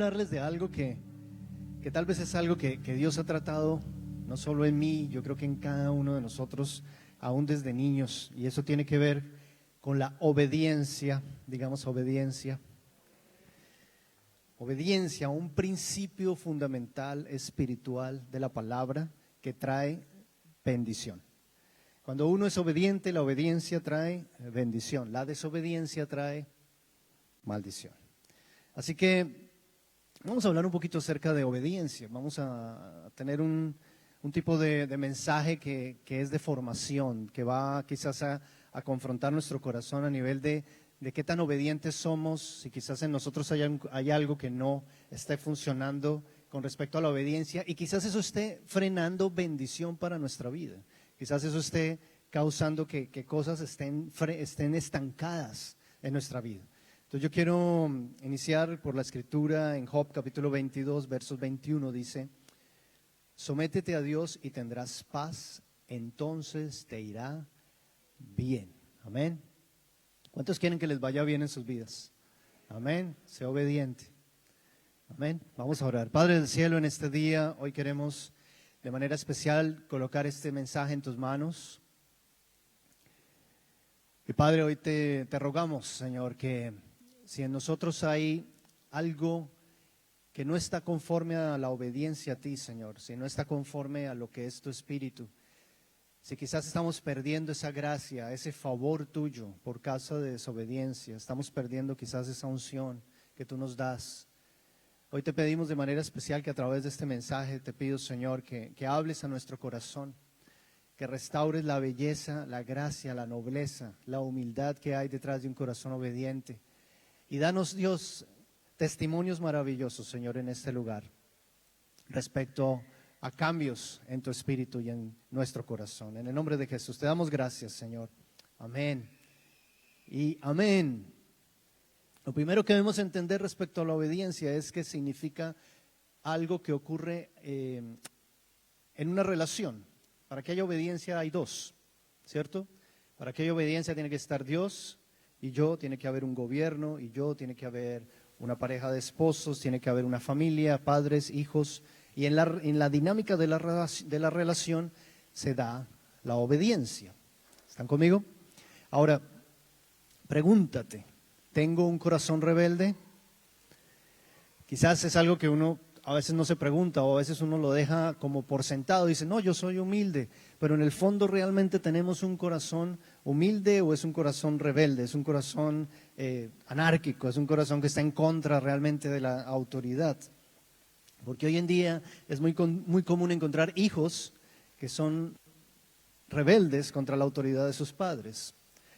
hablarles de algo que tal vez es algo que Dios ha tratado no solo en mí, yo creo que en cada uno de nosotros, aún desde niños, y eso tiene que ver con la obediencia, digamos obediencia. Obediencia a un principio fundamental espiritual de la palabra que trae bendición. Cuando uno es obediente, la obediencia trae bendición, la desobediencia trae maldición. Así que vamos a hablar un poquito acerca de obediencia, vamos a tener un tipo de mensaje que es de formación, que va quizás a confrontar nuestro corazón a nivel de qué tan obedientes somos, si quizás en nosotros hay algo que no esté funcionando con respecto a la obediencia y quizás eso esté frenando bendición para nuestra vida, quizás eso esté causando que cosas estén estancadas en nuestra vida. Entonces yo quiero iniciar por la escritura en Job capítulo 22, versos 21, dice: sométete a Dios y tendrás paz, entonces te irá bien. Amén. ¿Cuántos quieren que les vaya bien en sus vidas? Amén. Sea obediente. Amén. Vamos a orar. Padre del cielo, en este día, hoy queremos de manera especial colocar este mensaje en tus manos. Y Padre, hoy te rogamos, Señor, que si en nosotros hay algo que no está conforme a la obediencia a ti, Señor, si no está conforme a lo que es tu espíritu, si quizás estamos perdiendo esa gracia, ese favor tuyo por causa de desobediencia, estamos perdiendo quizás esa unción que tú nos das. Hoy te pedimos de manera especial que a través de este mensaje te pido, Señor, que hables a nuestro corazón, que restaures la belleza, la gracia, la nobleza, la humildad que hay detrás de un corazón obediente. Y danos, Dios, testimonios maravillosos, Señor, en este lugar, respecto a cambios en tu espíritu y en nuestro corazón. En el nombre de Jesús, te damos gracias, Señor. Amén y amén. Lo primero que debemos entender respecto a la obediencia es que significa algo que ocurre en una relación. Para que haya obediencia hay dos, ¿cierto? Para que haya obediencia tiene que estar Dios y yo, tiene que haber un gobierno y yo, tiene que haber una pareja de esposos, tiene que haber una familia, padres, hijos. Y en la dinámica de la relación se da la obediencia. ¿Están conmigo? Ahora, pregúntate, ¿tengo un corazón rebelde? Quizás es algo que uno a veces no se pregunta o a veces uno lo deja como por sentado. Dice, no, yo soy humilde, pero en el fondo realmente tenemos un corazón humilde o es un corazón rebelde, es un corazón anárquico, es un corazón que está en contra realmente de la autoridad. Porque hoy en día es muy común encontrar hijos que son rebeldes contra la autoridad de sus padres,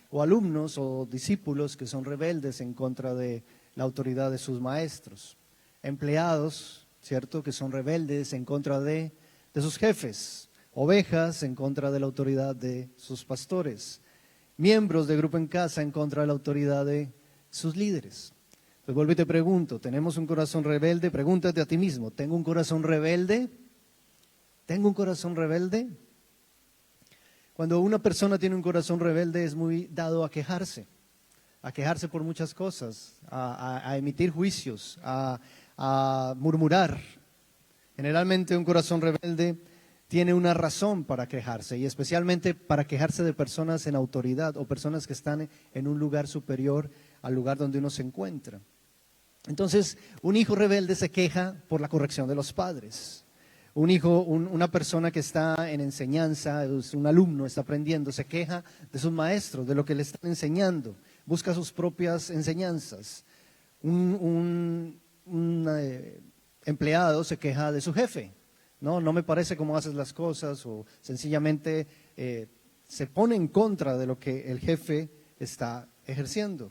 o alumnos o discípulos que son rebeldes en contra de la autoridad de sus maestros, empleados, ¿cierto?, que son rebeldes en contra de sus jefes, ovejas en contra de la autoridad de sus pastores, miembros de grupo en casa en contra de la autoridad de sus líderes. Pues vuelvo y te pregunto, ¿tenemos un corazón rebelde? Pregúntate a ti mismo, ¿tengo un corazón rebelde? ¿Tengo un corazón rebelde? Cuando una persona tiene un corazón rebelde es muy dado a quejarse por muchas cosas, a emitir juicios, a murmurar. Generalmente un corazón rebelde tiene una razón para quejarse y especialmente para quejarse de personas en autoridad o personas que están en un lugar superior al lugar donde uno se encuentra. Entonces, un hijo rebelde se queja por la corrección de los padres. Una persona que está en enseñanza, es un alumno, está aprendiendo, se queja de sus maestros, de lo que le están enseñando, busca sus propias enseñanzas. Un empleado se queja de su jefe. No me parece cómo haces las cosas, o sencillamente se pone en contra de lo que el jefe está ejerciendo.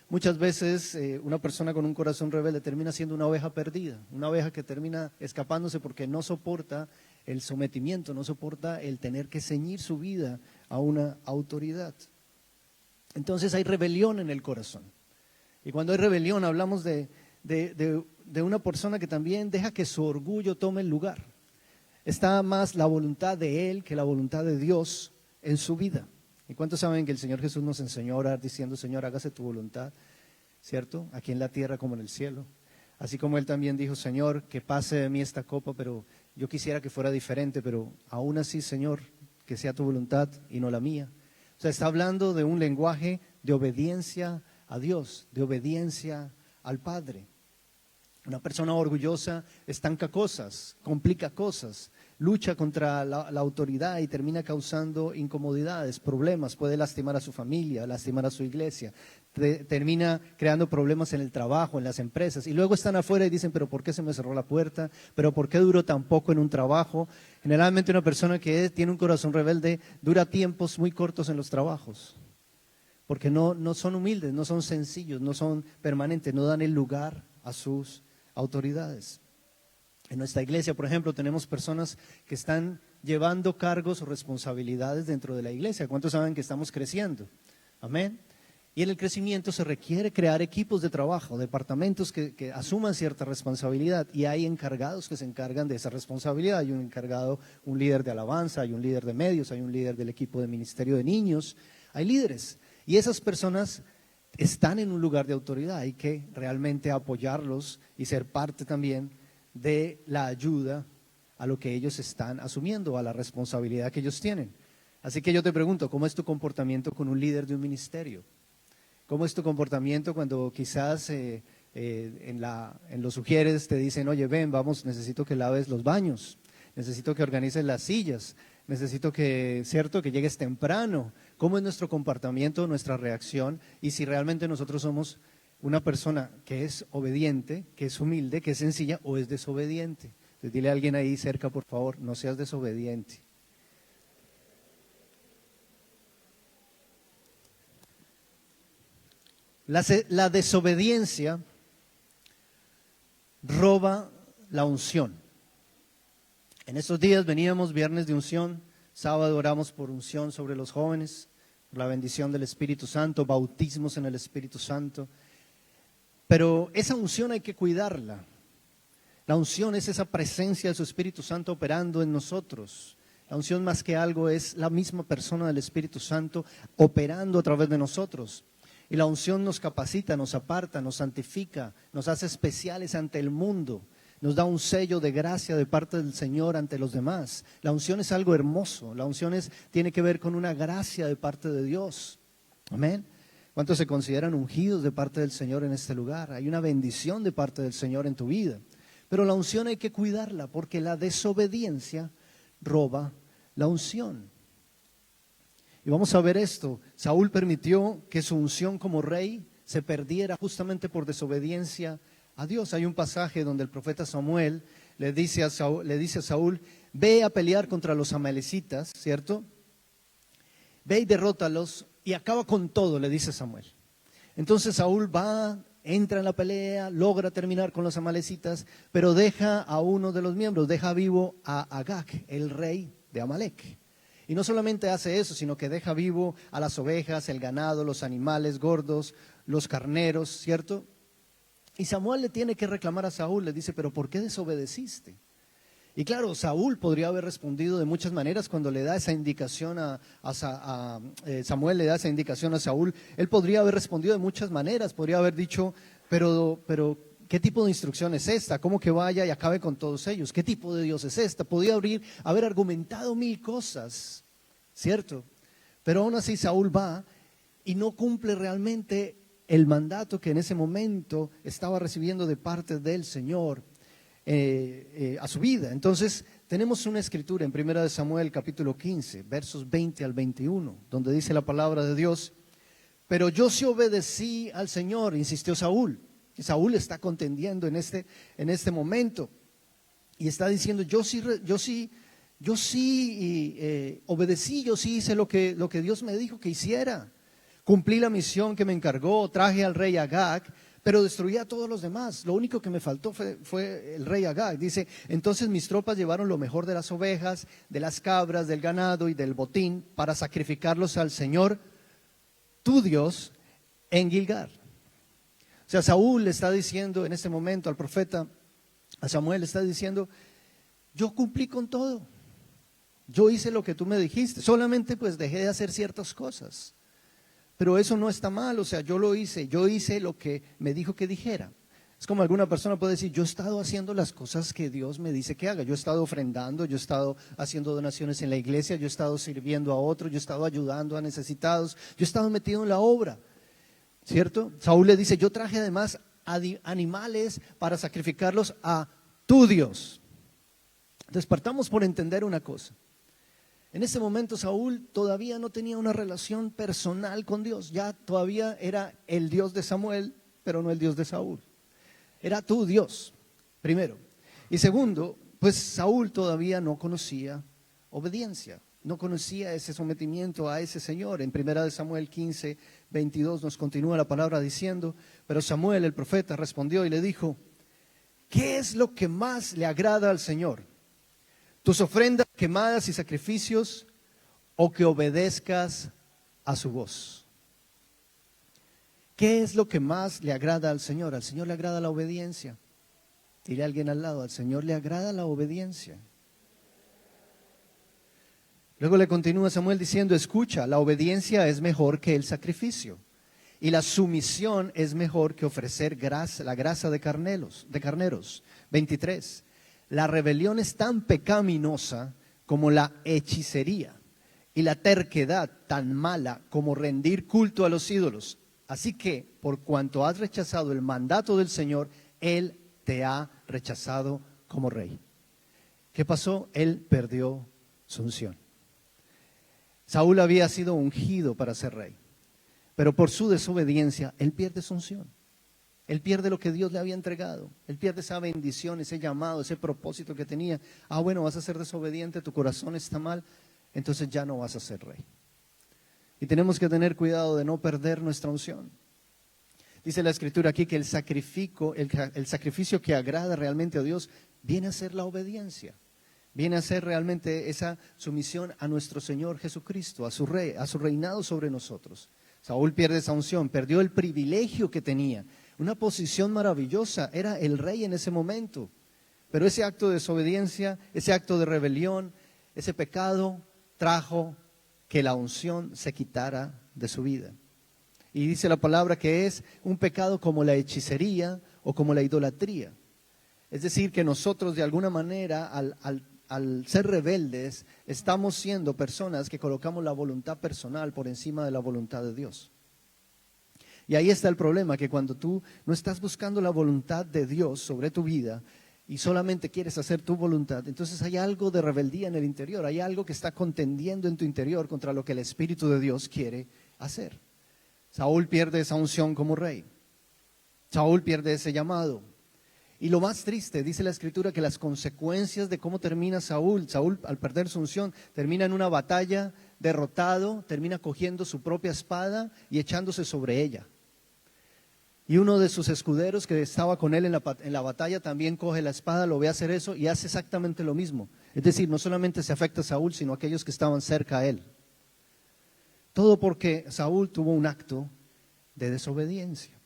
Muchas veces una persona con un corazón rebelde termina siendo una oveja perdida, una oveja que termina escapándose porque no soporta el sometimiento, no soporta el tener que ceñir su vida a una autoridad. Entonces hay rebelión en el corazón. Y cuando hay rebelión hablamos de una persona que también deja que su orgullo tome el lugar. Está más la voluntad de él que la voluntad de Dios en su vida. ¿Y cuántos saben que el Señor Jesús nos enseñó a orar diciendo, Señor, hágase tu voluntad? ¿cierto? Aquí en la tierra como en el cielo. Así como él también dijo, Señor, que pase de mí esta copa, pero yo quisiera que fuera diferente, pero aún así, Señor, que sea tu voluntad y no la mía. O sea, está hablando de un lenguaje de obediencia a Dios, de obediencia al Padre. Una persona orgullosa estanca cosas, complica cosas, lucha contra la autoridad y termina causando incomodidades, problemas, puede lastimar a su familia, lastimar a su iglesia, termina creando problemas en el trabajo, en las empresas, y luego están afuera y dicen, pero ¿por qué se me cerró la puerta? ¿Pero por qué duró tan poco en un trabajo? Generalmente una persona que tiene un corazón rebelde dura tiempos muy cortos en los trabajos, porque no son humildes, no son sencillos, no son permanentes, no dan el lugar a sus autoridades. En nuestra iglesia, por ejemplo, tenemos personas que están llevando cargos o responsabilidades dentro de la iglesia. ¿Cuántos saben que estamos creciendo? Amén. Y en el crecimiento se requiere crear equipos de trabajo, departamentos que asuman cierta responsabilidad, y hay encargados que se encargan de esa responsabilidad. Hay un encargado, un líder de alabanza, hay un líder de medios, hay un líder del equipo de ministerio de niños, hay líderes. Y esas personas están en un lugar de autoridad, hay que realmente apoyarlos y ser parte también de la ayuda a lo que ellos están asumiendo, a la responsabilidad que ellos tienen. Así que yo te pregunto, ¿cómo es tu comportamiento con un líder de un ministerio? ¿Cómo es tu comportamiento cuando quizás en los sugieres te dicen, oye, ven, vamos, necesito que laves los baños, necesito que organices las sillas, necesito que, cierto, que llegues temprano? ¿Cómo es nuestro comportamiento, nuestra reacción? Y si realmente nosotros somos una persona que es obediente, que es humilde, que es sencilla, o es desobediente. Entonces dile a alguien ahí cerca, por favor, no seas desobediente. La desobediencia roba la unción. En estos días veníamos viernes de unción, sábado oramos por unción sobre los jóvenes, por la bendición del Espíritu Santo, bautismos en el Espíritu Santo. Pero esa unción hay que cuidarla. La unción es esa presencia de su Espíritu Santo operando en nosotros. La unción más que algo es la misma persona del Espíritu Santo operando a través de nosotros. Y la unción nos capacita, nos aparta, nos santifica, nos hace especiales ante el mundo. Nos da un sello de gracia de parte del Señor ante los demás. La unción es algo hermoso. La unción tiene que ver con una gracia de parte de Dios. Amén. ¿Cuántos se consideran ungidos de parte del Señor en este lugar? Hay una bendición de parte del Señor en tu vida. Pero la unción hay que cuidarla porque la desobediencia roba la unción. Y vamos a ver esto. Saúl permitió que su unción como rey se perdiera justamente por desobediencia a Dios. Hay un pasaje donde el profeta Samuel le dice a Saúl, ve a pelear contra los amalecitas, ¿cierto? Ve y derrótalos y acaba con todo, le dice Samuel. Entonces Saúl va, entra en la pelea, logra terminar con los amalecitas, pero deja a uno de los miembros, deja vivo a Agag, el rey de Amalec. Y no solamente hace eso, sino que deja vivo a las ovejas, el ganado, los animales gordos, los carneros, ¿cierto? Y Samuel le tiene que reclamar a Saúl, le dice, pero ¿por qué desobedeciste? Y claro, Saúl podría haber respondido de muchas maneras cuando le da esa indicación Samuel le da esa indicación a Saúl. Él podría haber respondido de muchas maneras, podría haber dicho, pero ¿qué tipo de instrucción es esta? ¿Cómo que vaya y acabe con todos ellos? ¿Qué tipo de Dios es esta? Podría haber argumentado mil cosas, ¿cierto? Pero aún así Saúl va y no cumple realmente el mandato que en ese momento estaba recibiendo de parte del Señor a su vida. Entonces tenemos una escritura en 1 Samuel capítulo 15, versos 20 al 21, donde dice la palabra de Dios, pero yo sí obedecí al Señor, insistió Saúl. Y Saúl está contendiendo en este momento y está diciendo, yo sí obedecí, yo sí hice lo que Dios me dijo que hiciera. Cumplí la misión que me encargó, traje al rey Agag, pero destruí a todos los demás. Lo único que me faltó fue el rey Agag. Dice, entonces mis tropas llevaron lo mejor de las ovejas, de las cabras, del ganado y del botín para sacrificarlos al Señor, tu Dios, en Gilgal. O sea, Saúl le está diciendo en este momento al profeta, a Samuel le está diciendo, yo cumplí con todo. Yo hice lo que tú me dijiste, solamente pues dejé de hacer ciertas cosas. pero eso no está mal, o sea, yo hice lo que me dijo que dijera. Es como alguna persona puede decir, yo he estado haciendo las cosas que Dios me dice que haga, yo he estado ofrendando, yo he estado haciendo donaciones en la iglesia, yo he estado sirviendo a otros, yo he estado ayudando a necesitados, yo he estado metido en la obra, ¿cierto? Saúl le dice, yo traje además animales para sacrificarlos a tu Dios. Entonces partamos por entender una cosa. En ese momento Saúl todavía no tenía una relación personal con Dios, ya todavía era el Dios de Samuel, pero no el Dios de Saúl. Era tu Dios, primero. Y segundo, pues Saúl todavía no conocía obediencia, no conocía ese sometimiento a ese Señor. En 1 Samuel 15, 22 nos continúa la palabra diciendo, pero Samuel el profeta respondió y le dijo, ¿qué es lo que más le agrada al Señor? ¿Tus ofrendas quemadas y sacrificios o que obedezcas a su voz? ¿Qué es lo que más le agrada al Señor? Al Señor le agrada la obediencia. Dile a alguien al lado, al Señor le agrada la obediencia. Luego le continúa Samuel diciendo, escucha, la obediencia es mejor que el sacrificio y la sumisión es mejor que ofrecer la grasa de carneros. 23. La rebelión es tan pecaminosa como la hechicería y la terquedad tan mala como rendir culto a los ídolos. Así que, por cuanto has rechazado el mandato del Señor, Él te ha rechazado como rey. ¿Qué pasó? Él perdió su unción. Saúl había sido ungido para ser rey, pero por su desobediencia, él pierde su unción. Él pierde lo que Dios le había entregado. Él pierde esa bendición, ese llamado, ese propósito que tenía. Bueno, vas a ser desobediente, tu corazón está mal, entonces ya no vas a ser rey. Y tenemos que tener cuidado de no perder nuestra unción. Dice la Escritura aquí que el sacrificio que agrada realmente a Dios viene a ser la obediencia. Viene a ser realmente esa sumisión a nuestro Señor Jesucristo, a su rey, a su reinado sobre nosotros. Saúl pierde esa unción, perdió el privilegio que tenía. Una posición maravillosa, era el rey en ese momento. Pero ese acto de desobediencia, ese acto de rebelión, ese pecado trajo que la unción se quitara de su vida. Y dice la palabra que es un pecado como la hechicería o como la idolatría. Es decir, que nosotros de alguna manera al ser rebeldes estamos siendo personas que colocamos la voluntad personal por encima de la voluntad de Dios. Y ahí está el problema, que cuando tú no estás buscando la voluntad de Dios sobre tu vida y solamente quieres hacer tu voluntad, entonces hay algo de rebeldía en el interior, hay algo que está contendiendo en tu interior contra lo que el Espíritu de Dios quiere hacer. Saúl pierde esa unción como rey. Saúl pierde ese llamado. Y lo más triste, dice la Escritura, que las consecuencias de cómo termina Saúl al perder su unción, termina en una batalla, derrotado, termina cogiendo su propia espada y echándose sobre ella. Y uno de sus escuderos que estaba con él en la batalla también coge la espada, lo ve hacer eso y hace exactamente lo mismo. Es decir, no solamente se afecta a Saúl, sino a aquellos que estaban cerca a él. Todo porque Saúl tuvo un acto de desobediencia.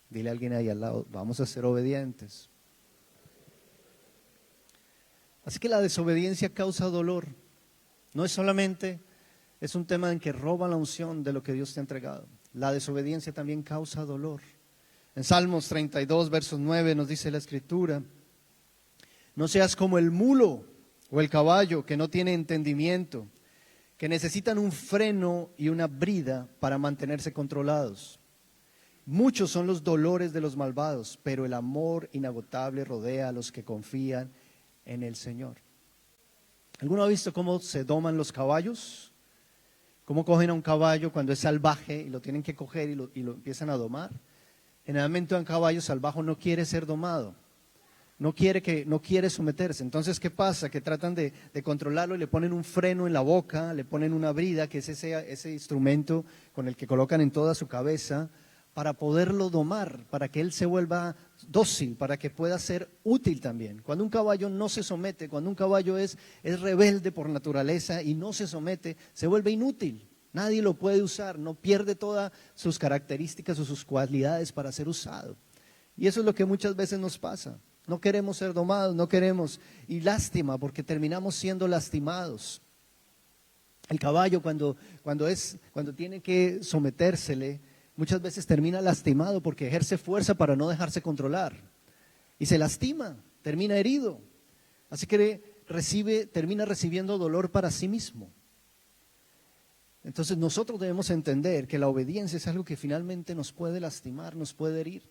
Dile a alguien ahí al lado, vamos a ser obedientes. Así que la desobediencia causa dolor. No es solamente, es un tema en que roba la unción de lo que Dios te ha entregado. La desobediencia también causa dolor. En Salmos 32, versos 9 nos dice la Escritura, no seas como el mulo o el caballo que no tiene entendimiento, que necesitan un freno y una brida para mantenerse controlados. Muchos son los dolores de los malvados, pero el amor inagotable rodea a los que confían en el Señor. ¿Alguno ha visto cómo se doman los caballos? ¿Cómo cogen a un caballo cuando es salvaje y lo tienen que coger y lo empiezan a domar? Generalmente un caballo salvaje no quiere ser domado, no quiere someterse. Entonces, ¿qué pasa? Que tratan de controlarlo y le ponen un freno en la boca, le ponen una brida, que es ese instrumento con el que colocan en toda su cabeza, para poderlo domar, para que él se vuelva dócil, para que pueda ser útil también. Cuando un caballo no se somete, cuando un caballo es rebelde por naturaleza y no se somete, se vuelve inútil. Nadie lo puede usar, no pierde todas sus características o sus cualidades para ser usado. Y eso es lo que muchas veces nos pasa. No queremos ser domados, no queremos. Y lástima, porque terminamos siendo lastimados. El caballo cuando tiene que sometérsele, muchas veces termina lastimado porque ejerce fuerza para no dejarse controlar. Y se lastima, termina herido. Así que termina recibiendo dolor para sí mismo. Entonces nosotros debemos entender que la obediencia es algo que finalmente nos puede lastimar, nos puede herir.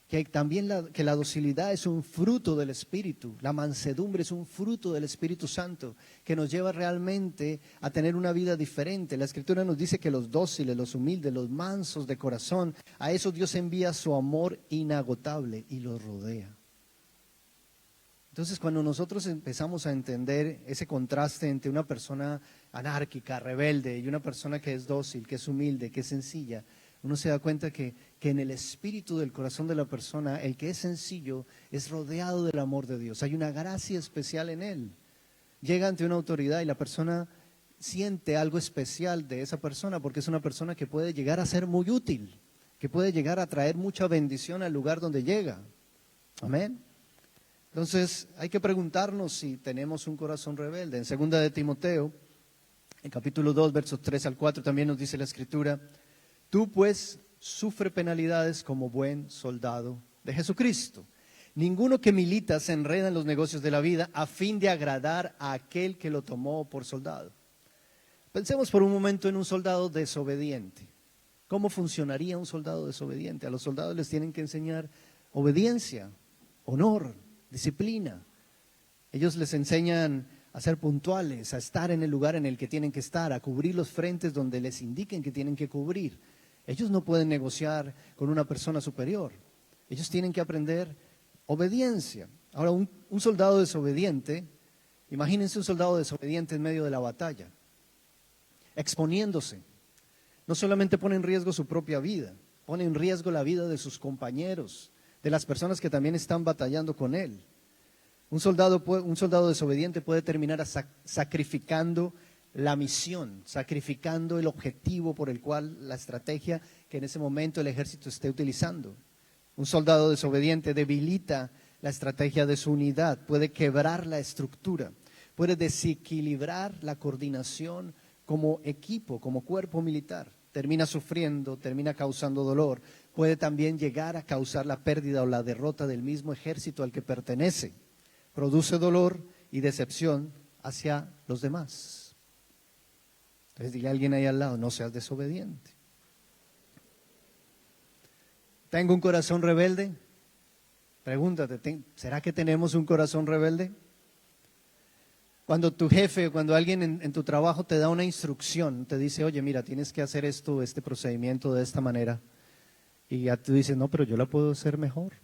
Que también que la docilidad es un fruto del Espíritu, la mansedumbre es un fruto del Espíritu Santo, que nos lleva realmente a tener una vida diferente. La Escritura nos dice que los dóciles, los humildes, los mansos de corazón, a esos Dios envía su amor inagotable y los rodea. Entonces, cuando nosotros empezamos a entender ese contraste entre una persona anárquica, rebelde, y una persona que es dócil, que es humilde, que es sencilla, uno se da cuenta que en el espíritu del corazón de la persona, el que es sencillo es rodeado del amor de Dios. Hay una gracia especial en él. Llega ante una autoridad y la persona siente algo especial de esa persona porque es una persona que puede llegar a ser muy útil, que puede llegar a traer mucha bendición al lugar donde llega. Amén. Entonces hay que preguntarnos si tenemos un corazón rebelde. En 2 de Timoteo, en capítulo 2, versos 3 al 4, también nos dice la Escritura: tú pues sufre penalidades como buen soldado de Jesucristo. Ninguno que milita se enreda en los negocios de la vida a fin de agradar a aquel que lo tomó por soldado. Pensemos por un momento en un soldado desobediente. ¿Cómo funcionaría un soldado desobediente? A los soldados les tienen que enseñar obediencia, honor, disciplina. Ellos les enseñan a ser puntuales, a estar en el lugar en el que tienen que estar, a cubrir los frentes donde les indiquen que tienen que cubrir. Ellos no pueden negociar con una persona superior. Ellos tienen que aprender obediencia. Ahora, un soldado desobediente, imagínense un soldado desobediente en medio de la batalla, exponiéndose. No solamente pone en riesgo su propia vida, pone en riesgo la vida de sus compañeros, de las personas que también están batallando con él. Un soldado desobediente puede terminar sacrificando la misión, sacrificando el objetivo por el cual, la estrategia que en ese momento el ejército esté utilizando. Un soldado desobediente debilita la estrategia de su unidad, puede quebrar la estructura, puede desequilibrar la coordinación como equipo, como cuerpo militar. Termina sufriendo, termina causando dolor, puede también llegar a causar la pérdida o la derrota del mismo ejército al que pertenece. Produce dolor y decepción hacia los demás. Entonces dile a alguien ahí al lado: no seas desobediente. ¿Tengo un corazón rebelde? Pregúntate, ¿será que tenemos un corazón rebelde? Cuando tu jefe, cuando alguien en tu trabajo te da una instrucción, te dice: oye, mira, tienes que hacer esto, este procedimiento de esta manera. Y ya tú dices: no, pero yo la puedo hacer mejor.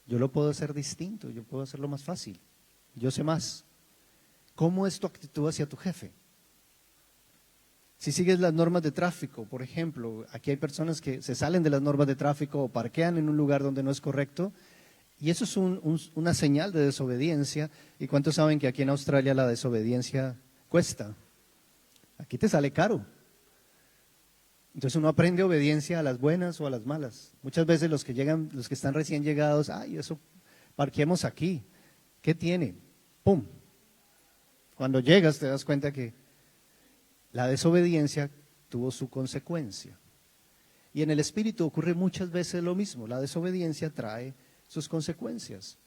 Yo lo puedo hacer distinto, yo puedo hacerlo más fácil. Yo sé más. ¿Cómo es tu actitud hacia tu jefe? Si sigues las normas de tráfico, por ejemplo, aquí hay personas que se salen de las normas de tráfico o parquean en un lugar donde no es correcto, y eso es una señal de desobediencia. ¿Y cuántos saben que aquí en Australia la desobediencia cuesta? Aquí te sale caro. Entonces uno aprende obediencia a las buenas o a las malas. Muchas veces los que están recién llegados: ay, eso, parquemos aquí. ¿Qué tiene? ¡Pum! Cuando llegas te das cuenta que la desobediencia tuvo su consecuencia. Y en el espíritu ocurre muchas veces lo mismo. La desobediencia trae sus consecuencias.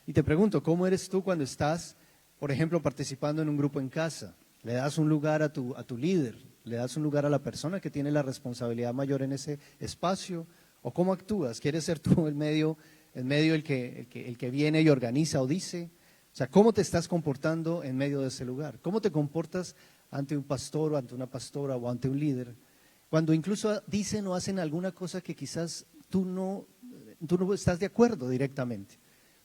Y te pregunto, ¿cómo eres tú cuando estás, por ejemplo, participando en un grupo en casa? ¿Le das un lugar a tu líder? ¿Le das un lugar a la persona que tiene la responsabilidad mayor en ese espacio? ¿O cómo actúas? ¿Quieres ser tú el medio el que viene y organiza o dice? O sea, ¿cómo te estás comportando en medio de ese lugar? ¿Cómo te comportas ante un pastor o ante una pastora o ante un líder? Cuando incluso dicen o hacen alguna cosa que quizás tú no estás de acuerdo directamente.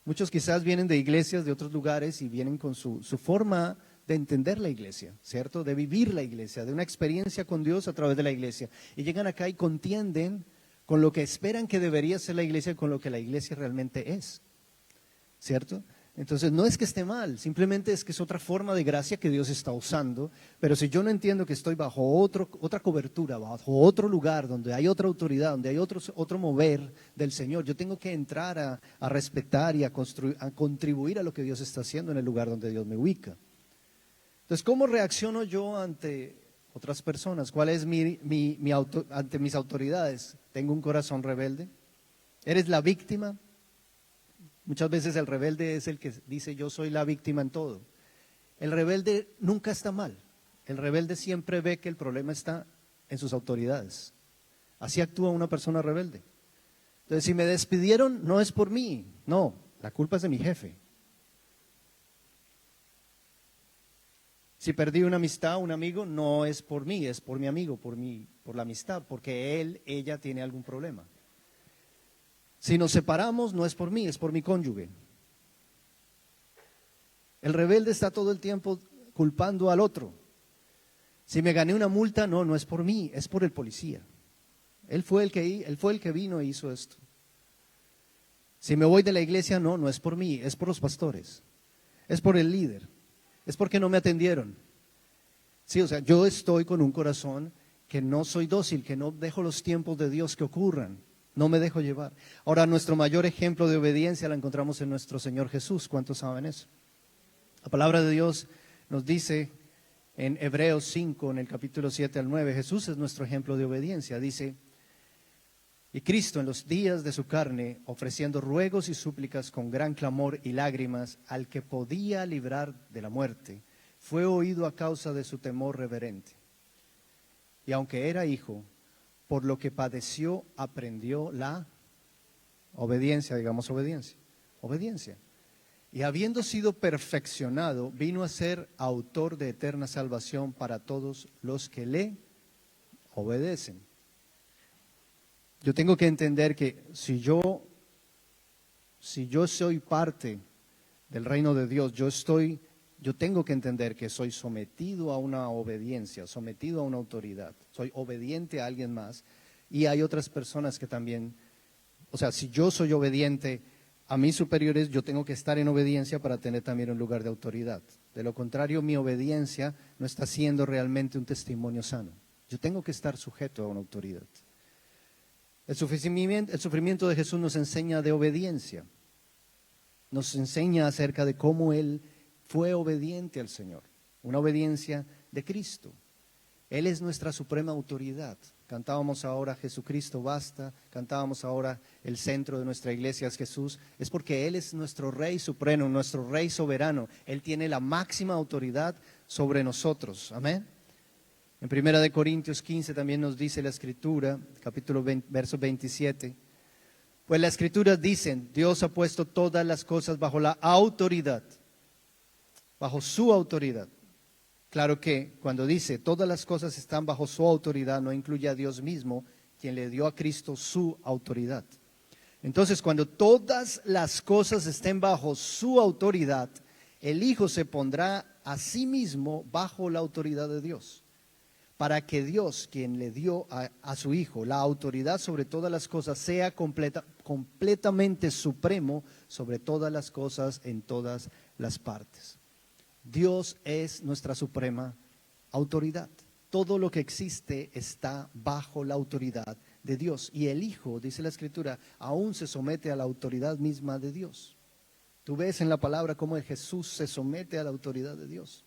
Muchos quizás vienen de iglesias de otros lugares y vienen con su forma de entender la iglesia, ¿cierto? De vivir la iglesia, de una experiencia con Dios a través de la iglesia. Y llegan acá y contienden con lo que esperan que debería ser la iglesia y con lo que la iglesia realmente es, ¿cierto? Entonces no es que esté mal, simplemente es que es otra forma de gracia que Dios está usando. Pero si yo no entiendo que estoy bajo otra cobertura, bajo otro lugar, donde hay otra autoridad, donde hay otro mover del Señor, yo tengo que entrar a respetar y a contribuir a lo que Dios está haciendo en el lugar donde Dios me ubica. Entonces, ¿cómo reacciono yo ante otras personas? ¿Cuál es ante mis autoridades? ¿Tengo un corazón rebelde? ¿Eres la víctima? Muchas veces el rebelde es el que dice yo soy la víctima en todo. El rebelde nunca está mal. El rebelde siempre ve que el problema está en sus autoridades. Así actúa una persona rebelde. Entonces, si me despidieron, no es por mí. No, la culpa es de mi jefe. Si perdí una amistad, un amigo, no es por mí, es por mi amigo, por la amistad, porque ella tiene algún problema. Si nos separamos, no es por mí, es por mi cónyuge. El rebelde está todo el tiempo culpando al otro. Si me gané una multa, no es por mí, es por el policía. Él fue el que vino e hizo esto. Si me voy de la iglesia, no es por mí, es por los pastores, es por el líder, es porque no me atendieron. Sí, o sea, yo estoy con un corazón que no soy dócil, que no dejo los tiempos de Dios que ocurran, no me dejo llevar. Ahora, nuestro mayor ejemplo de obediencia la encontramos en nuestro Señor Jesús. ¿Cuántos saben eso? La palabra de Dios nos dice en Hebreos 5, en el capítulo 7 al 9, Jesús es nuestro ejemplo de obediencia. Dice: y Cristo en los días de su carne, ofreciendo ruegos y súplicas con gran clamor y lágrimas al que podía librar de la muerte, fue oído a causa de su temor reverente. Y aunque era hijo, por lo que padeció, aprendió la obediencia, digamos obediencia. Y habiendo sido perfeccionado, vino a ser autor de eterna salvación para todos los que le obedecen. Yo tengo que entender que si yo soy parte del reino de Dios, yo tengo que entender que soy sometido a una obediencia, sometido a una autoridad, soy obediente a alguien más, y hay otras personas que también, o sea, si yo soy obediente a mis superiores, yo tengo que estar en obediencia para tener también un lugar de autoridad. De lo contrario, mi obediencia no está siendo realmente un testimonio sano. Yo tengo que estar sujeto a una autoridad. El sufrimiento de Jesús nos enseña de obediencia, nos enseña acerca de cómo Él fue obediente al Señor, una obediencia de Cristo. Él es nuestra suprema autoridad. Cantábamos ahora Jesucristo basta, cantábamos ahora el centro de nuestra iglesia es Jesús, es porque Él es nuestro Rey supremo, nuestro Rey soberano. Él tiene la máxima autoridad sobre nosotros, amén. En 1 Corintios 15 también nos dice la Escritura, capítulo 20, verso 27, pues las Escrituras dicen, Dios ha puesto todas las cosas bajo la autoridad, bajo su autoridad. Claro que cuando dice todas las cosas están bajo su autoridad, no incluye a Dios mismo, quien le dio a Cristo su autoridad. Entonces, cuando todas las cosas estén bajo su autoridad, el Hijo se pondrá a sí mismo bajo la autoridad de Dios, para que Dios, quien le dio a su Hijo la autoridad sobre todas las cosas, sea completamente supremo sobre todas las cosas en todas las partes. Dios es nuestra suprema autoridad. Todo lo que existe está bajo la autoridad de Dios. Y el Hijo, dice la Escritura, aún se somete a la autoridad misma de Dios. Tú ves en la palabra cómo Jesús se somete a la autoridad de Dios.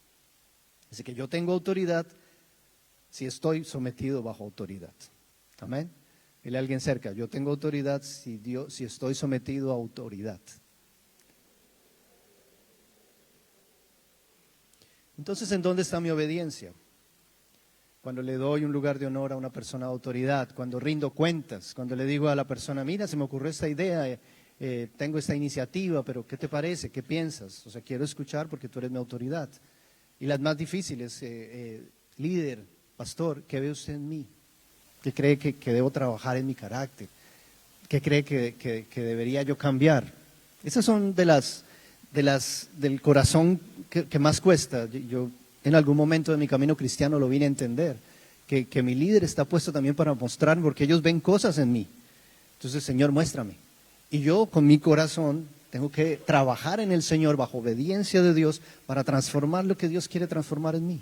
Dice que yo tengo autoridad si estoy sometido bajo autoridad. Amén. Dile a alguien cerca, yo tengo autoridad si estoy sometido a autoridad. Entonces, ¿en dónde está mi obediencia? Cuando le doy un lugar de honor a una persona de autoridad, cuando rindo cuentas, cuando le digo a la persona, mira, se me ocurrió esta idea, tengo esta iniciativa, pero ¿qué te parece? ¿Qué piensas? O sea, quiero escuchar porque tú eres mi autoridad. Y las más difíciles, líder, pastor, ¿qué ve usted en mí? ¿Qué cree que debo trabajar en mi carácter? ¿Qué cree que debería yo cambiar? Esas son del corazón que más cuesta. Yo en algún momento de mi camino cristiano lo vine a entender, que mi líder está puesto también para mostrarme, porque ellos ven cosas en mí. Entonces, Señor, muéstrame. Y yo con mi corazón tengo que trabajar en el Señor bajo obediencia de Dios para transformar lo que Dios quiere transformar en mí.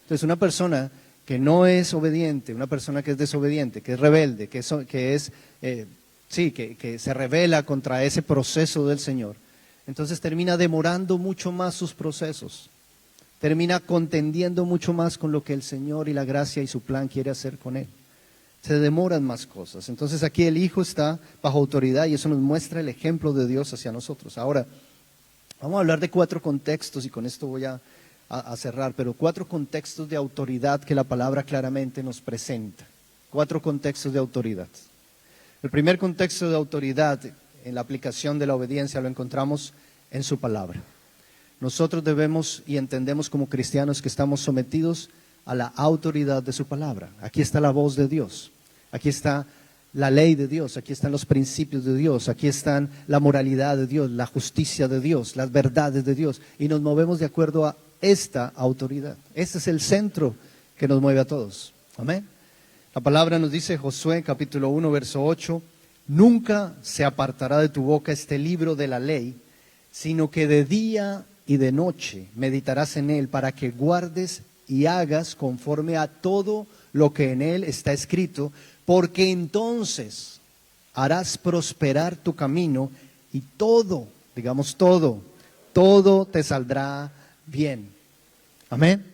Entonces, una persona que no es obediente, una persona que es desobediente, que es rebelde, que se rebela contra ese proceso del Señor, entonces termina demorando mucho más sus procesos. termina contendiendo mucho más con lo que el Señor y la gracia y su plan quiere hacer con él. Se demoran más cosas. Entonces aquí el Hijo está bajo autoridad y eso nos muestra el ejemplo de Dios hacia nosotros. Ahora, vamos a hablar de 4 contextos y con esto voy a cerrar, pero 4 contextos de autoridad que la palabra claramente nos presenta. 4 contextos de autoridad. El primer contexto de autoridad en la aplicación de la obediencia lo encontramos en su palabra. Nosotros debemos y entendemos como cristianos que estamos sometidos a la autoridad de su palabra. Aquí está la voz de Dios, aquí está la ley de Dios, aquí están los principios de Dios, aquí están la moralidad de Dios, la justicia de Dios, las verdades de Dios, y nos movemos de acuerdo a esta autoridad. Este es el centro que nos mueve a todos. Amén. La palabra nos dice, Josué capítulo 1, verso 8, nunca se apartará de tu boca este libro de la ley, sino que de día y de noche meditarás en él para que guardes y hagas conforme a todo lo que en él está escrito, porque entonces harás prosperar tu camino y todo, digamos todo te saldrá bien. Amén.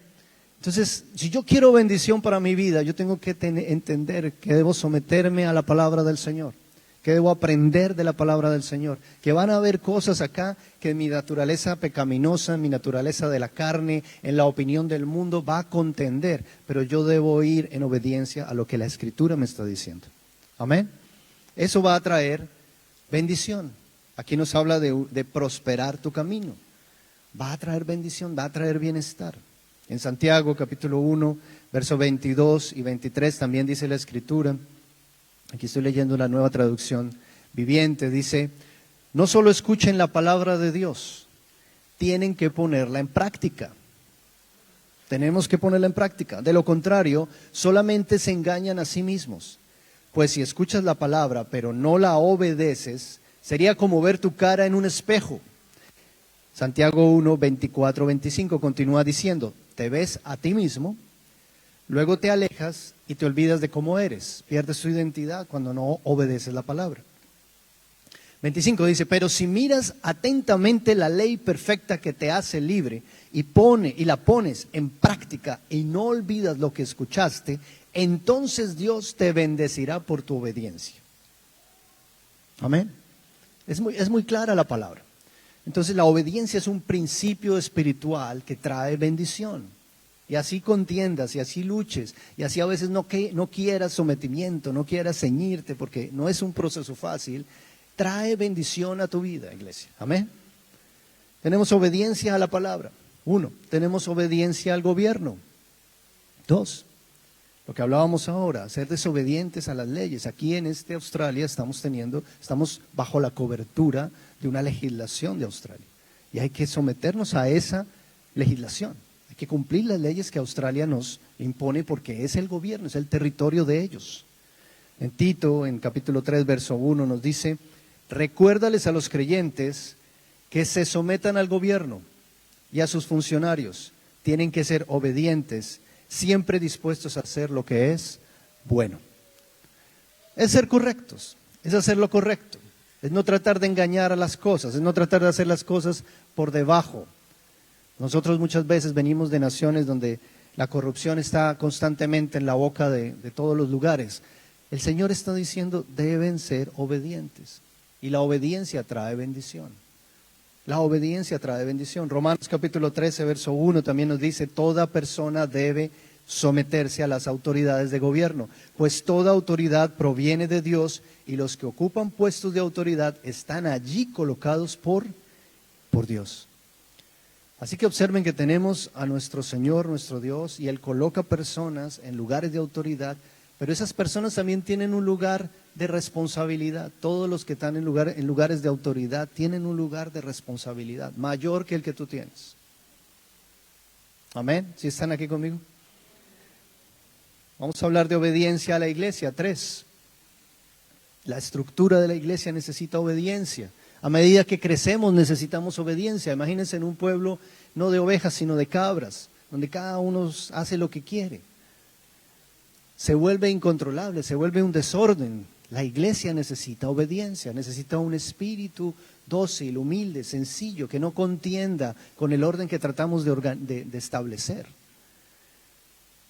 Entonces, si yo quiero bendición para mi vida, yo tengo que entender que debo someterme a la palabra del Señor, que debo aprender de la palabra del Señor, que van a haber cosas acá que mi naturaleza pecaminosa, mi naturaleza de la carne, en la opinión del mundo va a contender, pero yo debo ir en obediencia a lo que la Escritura me está diciendo. Amén. Eso va a traer bendición. Aquí nos habla de prosperar tu camino. Va a traer bendición, va a traer bienestar. En Santiago capítulo 1, versos 22 y 23 también dice la Escritura, aquí estoy leyendo la Nueva Traducción Viviente, dice, no solo escuchen la palabra de Dios, tienen que ponerla en práctica. Tenemos que ponerla en práctica. De lo contrario, solamente se engañan a sí mismos. Pues si escuchas la palabra, pero no la obedeces, sería como ver tu cara en un espejo. Santiago 1, 24, 25 continúa diciendo, te ves a ti mismo, luego te alejas y te olvidas de cómo eres. Pierdes tu identidad cuando no obedeces la palabra. 25 dice, pero si miras atentamente la ley perfecta que te hace libre y la pones en práctica y no olvidas lo que escuchaste, entonces Dios te bendecirá por tu obediencia. Amén. Es muy clara la palabra. Entonces la obediencia es un principio espiritual que trae bendición. Y así contiendas, y así luches, y así a veces no quieras sometimiento, no quieras ceñirte, porque no es un proceso fácil, trae bendición a tu vida, iglesia. Amén. Tenemos obediencia a la palabra. 1, tenemos obediencia al gobierno. 2, lo que hablábamos ahora, ser desobedientes a las leyes. Aquí en Australia estamos bajo la cobertura de una legislación de Australia. Y hay que someternos a esa legislación. Hay que cumplir las leyes que Australia nos impone porque es el gobierno, es el territorio de ellos. En Tito, en capítulo 3, verso 1, nos dice, recuérdales a los creyentes que se sometan al gobierno y a sus funcionarios. Tienen que ser obedientes, siempre dispuestos a hacer lo que es bueno. Es ser correctos, es hacer lo correcto, es no tratar de engañar a las cosas, es no tratar de hacer las cosas por debajo. Nosotros muchas veces venimos de naciones donde la corrupción está constantemente en la boca de todos los lugares. El Señor está diciendo, deben ser obedientes. Y la obediencia trae bendición. La obediencia trae bendición. Romanos capítulo 13, verso 1 también nos dice, toda persona debe someterse a las autoridades de gobierno, pues toda autoridad proviene de Dios y los que ocupan puestos de autoridad están allí colocados por Dios. Así que observen que tenemos a nuestro Señor, nuestro Dios, y Él coloca personas en lugares de autoridad, pero esas personas también tienen un lugar de responsabilidad. Todos los que están en lugares de autoridad tienen un lugar de responsabilidad mayor que el que tú tienes. Amén. ¿Sí están aquí conmigo? Vamos a hablar de obediencia a la iglesia. 3. La estructura de la iglesia necesita obediencia. A medida que crecemos necesitamos obediencia. Imagínense en un pueblo no de ovejas sino de cabras, donde cada uno hace lo que quiere. Se vuelve incontrolable, se vuelve un desorden. La iglesia necesita obediencia, necesita un espíritu dócil, humilde, sencillo, que no contienda con el orden que tratamos de establecer.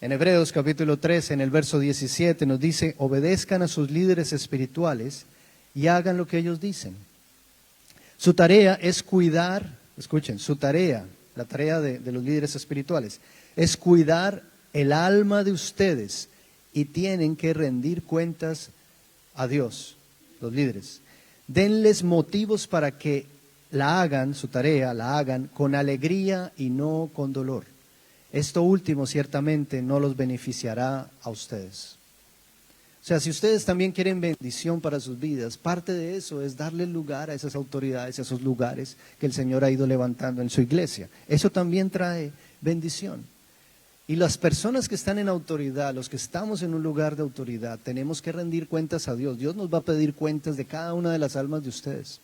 En Hebreos capítulo 13, en el verso 17 nos dice, obedezcan a sus líderes espirituales y hagan lo que ellos dicen. Su tarea es cuidar, escuchen, su tarea, la tarea de los líderes espirituales, es cuidar el alma de ustedes y tienen que rendir cuentas a Dios, los líderes. Denles motivos para que la hagan, su tarea, la hagan con alegría y no con dolor. Esto último ciertamente no los beneficiará a ustedes. O sea, si ustedes también quieren bendición para sus vidas, parte de eso es darle lugar a esas autoridades, a esos lugares que el Señor ha ido levantando en su iglesia. Eso también trae bendición. Y las personas que están en autoridad, los que estamos en un lugar de autoridad, tenemos que rendir cuentas a Dios. Dios nos va a pedir cuentas de cada una de las almas de ustedes.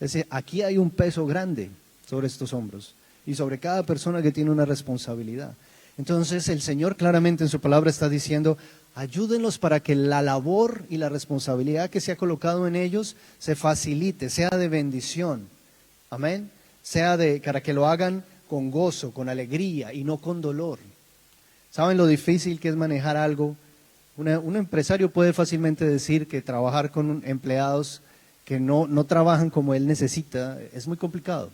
Es decir, aquí hay un peso grande sobre estos hombros y sobre cada persona que tiene una responsabilidad. Entonces el Señor claramente en su palabra está diciendo, ayúdenlos para que la labor y la responsabilidad que se ha colocado en ellos se facilite, sea de bendición. Amén. Para que lo hagan con gozo, con alegría y no con dolor. ¿Saben lo difícil que es manejar algo? Un empresario puede fácilmente decir que trabajar con empleados que no trabajan como él necesita es muy complicado.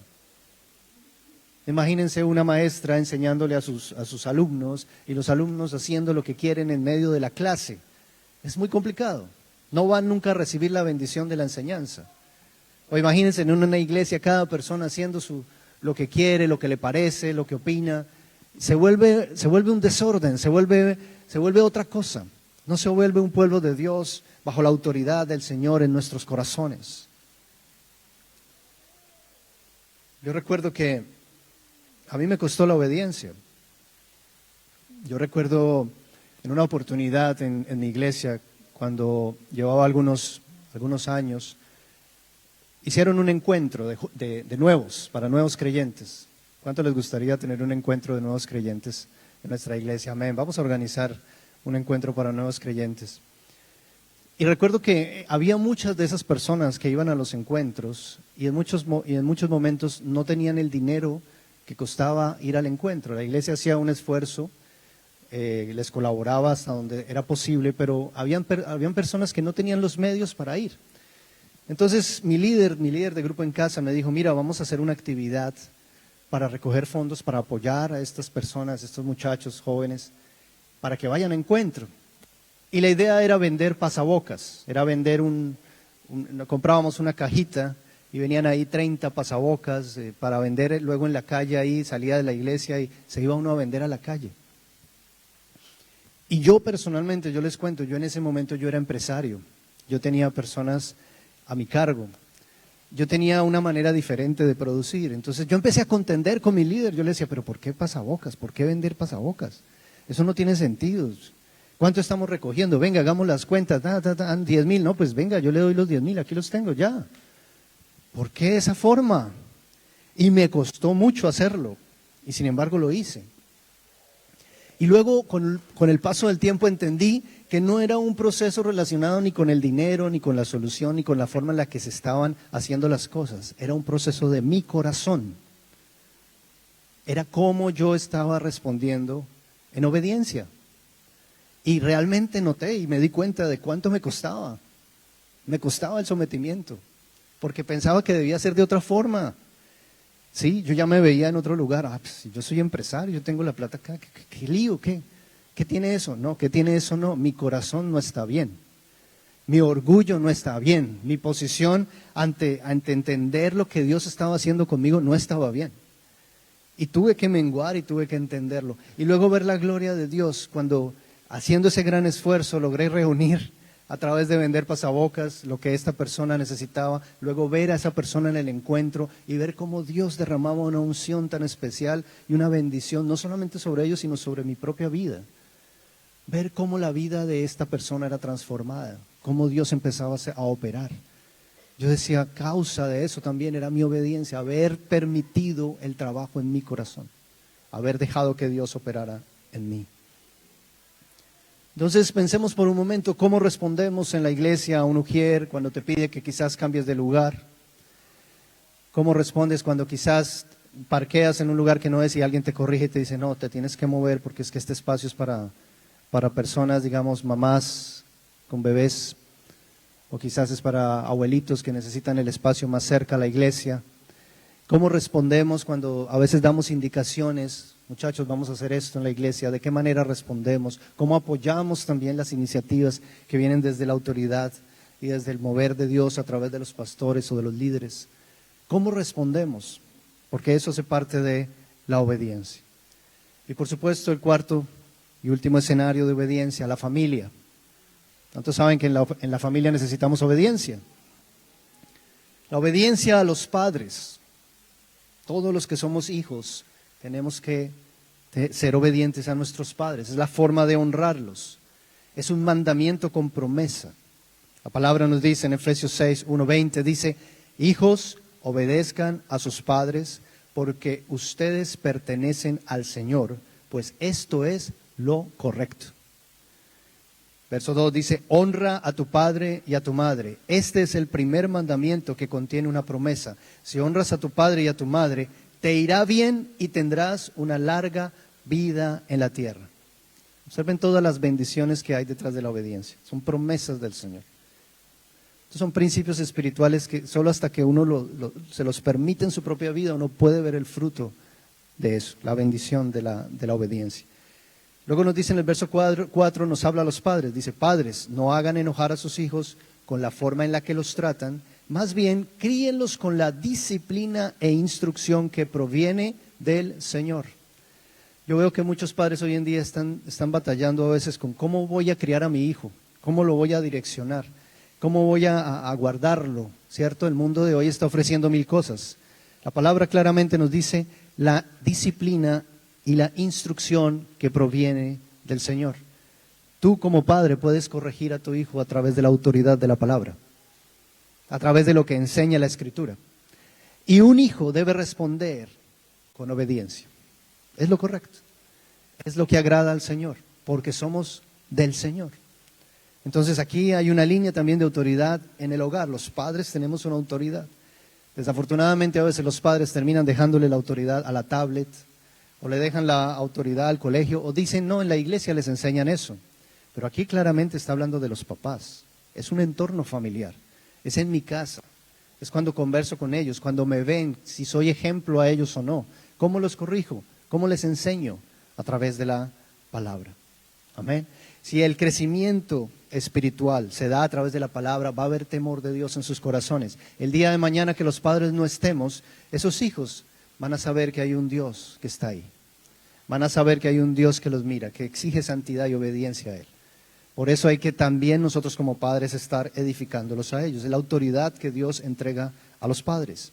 Imagínense una maestra enseñándole a sus alumnos y los alumnos haciendo lo que quieren en medio de la clase. Es muy complicado. No van nunca a recibir la bendición de la enseñanza. O imagínense en una iglesia cada persona haciendo lo que quiere, lo que le parece, lo que opina. Se vuelve un desorden, se vuelve otra cosa. No se vuelve un pueblo de Dios bajo la autoridad del Señor en nuestros corazones. Yo recuerdo que a mí me costó la obediencia. Yo recuerdo en una oportunidad en mi iglesia, cuando llevaba algunos años, hicieron un encuentro de nuevos, para nuevos creyentes. ¿Cuánto les gustaría tener un encuentro de nuevos creyentes en nuestra iglesia? Amén. Vamos a organizar un encuentro para nuevos creyentes. Y recuerdo que había muchas de esas personas que iban a los encuentros y en muchos momentos no tenían el dinero que costaba ir al encuentro. La iglesia hacía un esfuerzo, les colaboraba hasta donde era posible, pero habían personas que no tenían los medios para ir. Entonces mi líder de grupo en casa me dijo, mira, vamos a hacer una actividad para recoger fondos, para apoyar a estas personas, estos muchachos jóvenes, para que vayan a encuentro. Y la idea era vender pasabocas, era vender comprábamos una cajita y venían ahí 30 pasabocas para vender luego en la calle ahí, salía de la iglesia y se iba uno a vender a la calle. Y yo personalmente, yo les cuento, yo en ese momento yo era empresario, yo tenía personas a mi cargo, yo tenía una manera diferente de producir. Entonces yo empecé a contender con mi líder, yo le decía, pero ¿por qué pasabocas? ¿Por qué vender pasabocas? Eso no tiene sentido. ¿Cuánto estamos recogiendo? Venga, hagamos las cuentas, 10,000, no, pues venga, yo le doy los 10,000, aquí los tengo ya. ¿Por qué de esa forma? Y me costó mucho hacerlo, y sin embargo lo hice. Y luego con el paso del tiempo entendí que no era un proceso relacionado ni con el dinero, ni con la solución, ni con la forma en la que se estaban haciendo las cosas. Era un proceso de mi corazón. Era cómo yo estaba respondiendo en obediencia. Y realmente noté y me di cuenta de cuánto me costaba. Me costaba el sometimiento, porque pensaba que debía ser de otra forma. Sí, yo ya me veía en otro lugar. Pues, yo soy empresario, yo tengo la plata acá. ¿Qué lío? ¿Qué tiene eso? No, ¿qué tiene eso? No, mi corazón no está bien. Mi orgullo no está bien. Mi posición ante entender lo que Dios estaba haciendo conmigo no estaba bien. Y tuve que menguar y tuve que entenderlo. Y luego ver la gloria de Dios cuando, haciendo ese gran esfuerzo, logré reunir a través de vender pasabocas lo que esta persona necesitaba, luego ver a esa persona en el encuentro y ver cómo Dios derramaba una unción tan especial y una bendición, no solamente sobre ellos, sino sobre mi propia vida. Ver cómo la vida de esta persona era transformada, cómo Dios empezaba a operar. Yo decía, causa de eso también era mi obediencia, haber permitido el trabajo en mi corazón, haber dejado que Dios operara en mí. Entonces pensemos por un momento cómo respondemos en la iglesia a un ujier cuando te pide que quizás cambies de lugar. ¿Cómo respondes cuando quizás parqueas en un lugar que no es y alguien te corrige y te dice, no, te tienes que mover porque es que este espacio es para personas, digamos, mamás con bebés, o quizás es para abuelitos que necesitan el espacio más cerca a la iglesia? ¿Cómo respondemos cuando a veces damos indicaciones? Muchachos, vamos a hacer esto en la iglesia. ¿De qué manera respondemos? ¿Cómo apoyamos también las iniciativas que vienen desde la autoridad y desde el mover de Dios a través de los pastores o de los líderes? ¿Cómo respondemos? Porque eso hace parte de la obediencia. Y por supuesto el cuarto y último escenario de obediencia, la familia. ¿Tantos saben que en la familia necesitamos obediencia? La obediencia a los padres. Todos los que somos hijos tenemos que ser obedientes a nuestros padres. Es la forma de honrarlos. Es un mandamiento con promesa. La palabra nos dice en Efesios 6, 1-20, dice, hijos, obedezcan a sus padres porque ustedes pertenecen al Señor, pues esto es lo correcto. Verso 2 dice, honra a tu padre y a tu madre. Este es el primer mandamiento que contiene una promesa. Si honras a tu padre y a tu madre, te irá bien y tendrás una larga vida en la tierra. Observen todas las bendiciones que hay detrás de la obediencia. Son promesas del Señor. Estos son principios espirituales que solo hasta que uno se los permite en su propia vida, uno puede ver el fruto de eso, la bendición de la obediencia. Luego nos dice en el verso 4, nos habla a los padres, dice, padres, no hagan enojar a sus hijos con la forma en la que los tratan, más bien críenlos con la disciplina e instrucción que proviene del Señor. Yo veo que muchos padres hoy en día están batallando a veces con cómo voy a criar a mi hijo, cómo lo voy a direccionar, cómo voy a guardarlo, ¿cierto? El mundo de hoy está ofreciendo mil cosas. La palabra claramente nos dice la disciplina y la instrucción que proviene del Señor. Tú como padre puedes corregir a tu hijo a través de la autoridad de la palabra, a través de lo que enseña la Escritura. Y un hijo debe responder con obediencia. Es lo correcto. Es lo que agrada al Señor, porque somos del Señor. Entonces aquí hay una línea también de autoridad en el hogar. Los padres tenemos una autoridad. Desafortunadamente a veces los padres terminan dejándole la autoridad a la tablet, o le dejan la autoridad al colegio, o dicen, no, en la iglesia les enseñan eso. Pero aquí claramente está hablando de los papás. Es un entorno familiar, es en mi casa, es cuando converso con ellos, cuando me ven, si soy ejemplo a ellos o no. ¿Cómo los corrijo? ¿Cómo les enseño? A través de la palabra. Amén. Si el crecimiento espiritual se da a través de la palabra, va a haber temor de Dios en sus corazones. El día de mañana que los padres no estemos, esos hijos van a saber que hay un Dios que está ahí. Van a saber que hay un Dios que los mira, que exige santidad y obediencia a Él. Por eso hay que también nosotros como padres estar edificándolos a ellos. Es la autoridad que Dios entrega a los padres.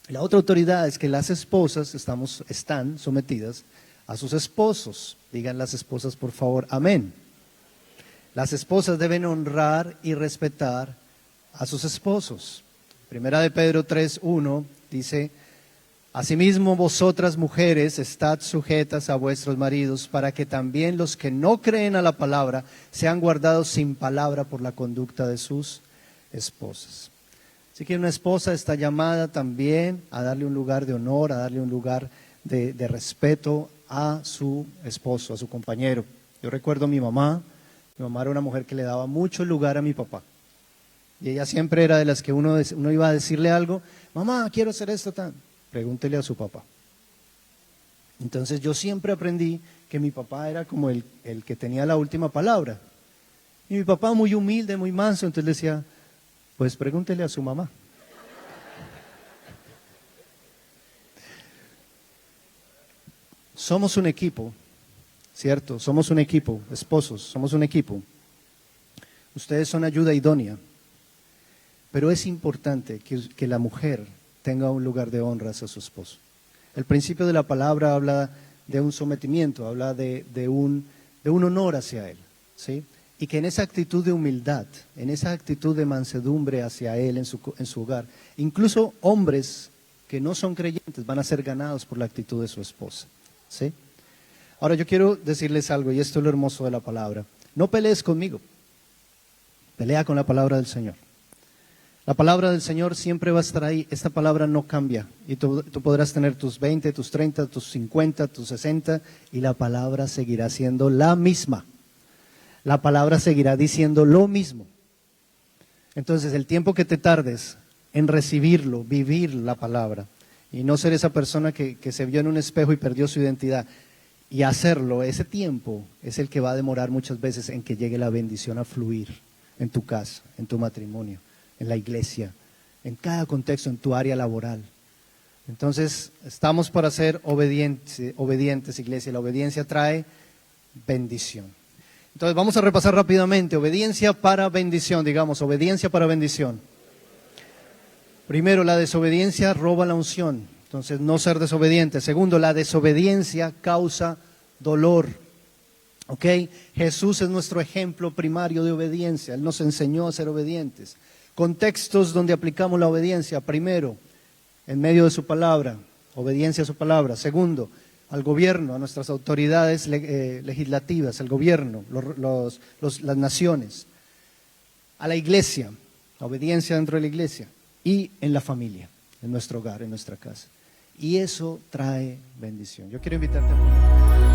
La otra autoridad es que las esposas están sometidas a sus esposos. Digan las esposas, por favor, amén. Las esposas deben honrar y respetar a sus esposos. Primera de Pedro 3:1 dice, asimismo vosotras mujeres estad sujetas a vuestros maridos, para que también los que no creen a la palabra sean guardados sin palabra por la conducta de sus esposas. Así que una esposa está llamada también a darle un lugar de honor, a darle un lugar de respeto a su esposo, a su compañero. Yo recuerdo a mi mamá era una mujer que le daba mucho lugar a mi papá. Y ella siempre era de las que uno iba a decirle algo, mamá, quiero hacer esto, pregúntele a su papá. Entonces yo siempre aprendí que mi papá era como el que tenía la última palabra. Y mi papá muy humilde, muy manso, entonces decía, pues pregúntele a su mamá. Somos un equipo, ¿cierto? Somos un equipo, esposos, somos un equipo. Ustedes son ayuda idónea, pero es importante que la mujer tenga un lugar de honra hacia su esposo. El principio de la palabra habla de un sometimiento, habla de un honor hacia él, ¿sí? Y que en esa actitud de humildad, en esa actitud de mansedumbre hacia él en su hogar, incluso hombres que no son creyentes van a ser ganados por la actitud de su esposa, ¿sí? Ahora yo quiero decirles algo, y esto es lo hermoso de la palabra. No pelees conmigo, pelea con la palabra del Señor. La palabra del Señor siempre va a estar ahí. Esta palabra no cambia. Y tú podrás tener tus 20, tus 30, tus 50, tus 60 y la palabra seguirá siendo la misma. La palabra seguirá diciendo lo mismo. Entonces, el tiempo que te tardes en recibirlo, vivir la palabra y no ser esa persona que se vio en un espejo y perdió su identidad y hacerlo, ese tiempo es el que va a demorar muchas veces en que llegue la bendición a fluir en tu casa, en tu matrimonio, en la iglesia, en cada contexto, en tu área laboral. Entonces, estamos para ser obedientes, iglesia. La obediencia trae bendición. Entonces, vamos a repasar rápidamente. Obediencia para bendición, digamos, obediencia para bendición. Primero, la desobediencia roba la unción. Entonces, no ser desobediente. Segundo, la desobediencia causa dolor. ¿Ok? Jesús es nuestro ejemplo primario de obediencia. Él nos enseñó a ser obedientes. Contextos donde aplicamos la obediencia. Primero, en medio de su palabra, obediencia a su palabra. Segundo, al gobierno, a nuestras autoridades legislativas, al gobierno, las naciones. A la iglesia, obediencia dentro de la iglesia. Y en la familia, en nuestro hogar, en nuestra casa. Y eso trae bendición. Yo quiero invitarte a poner.